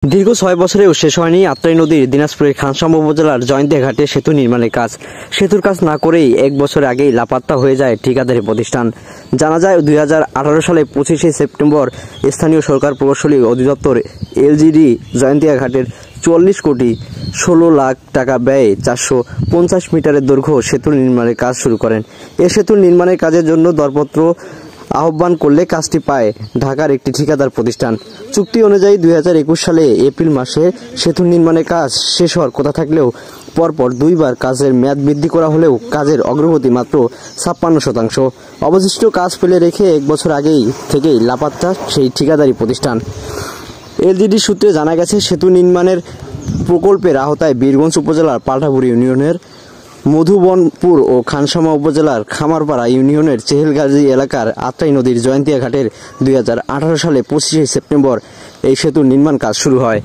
দীর্ঘ ৬ বছরেও শেষ হয়নি আত্রাই নদীর দিনাজপুরের খানসামা উপজেলার জয়ন্তিয়া ঘাটে সেতু নির্মাণের কাজ। সেতুর কাজ না করেই ১ বছর আগেই লাপাত্তা হয়ে যায় ঠিকাদারি প্রতিষ্ঠান। জানা যায় ২০১৮ সালে ২৫শে সেপ্টেম্বর স্থানীয় সরকার প্রকৌশলী অধিদপ্তর এলজিডি জয়ন্তিয়া ঘাটের ৪৪ কোটি ১৬ লাখ টাকা ব্যয়ে ৪৫০ মিটারের দৈর্ঘ্য সেতু নির্মাণের কাজ শুরু করেন। এ সেতু নির্মাণের কাজের জন্য দরপত্র আহ্বান করলে কাজটি পায় ঢাকার একটি ঠিকাদার প্রতিষ্ঠান। চুক্তি অনুযায়ী ২০২১ সালে এপ্রিল মাসে সেতু নির্মাণের কাজ শেষ হওয়ার কথা থাকলেও পরপর দুইবার কাজের মেয়াদ বৃদ্ধি করা হলেও কাজের অগ্রগতি মাত্র ৫৬%। অবশিষ্ট কাজ ফেলে রেখে ১ বছর আগেই থেকেই লাপাত্তা সেই ঠিকাদারি প্রতিষ্ঠান। এলজিডি সূত্রে জানা গেছে, সেতু নির্মাণের প্রকল্পের আওতায় বীরগঞ্জ উপজেলার পাল্টাপুর ইউনিয়নের মধুবনপুর ও খানসামা উপজেলার খামারপাড়া ইউনিয়নের চেহেলগাজী এলাকার আত্রাই নদীর জয়ন্তিয়া ঘাটের ২০১৮ সালে ২৫শে সেপ্টেম্বর এই সেতুর নির্মাণ কাজ শুরু হয়।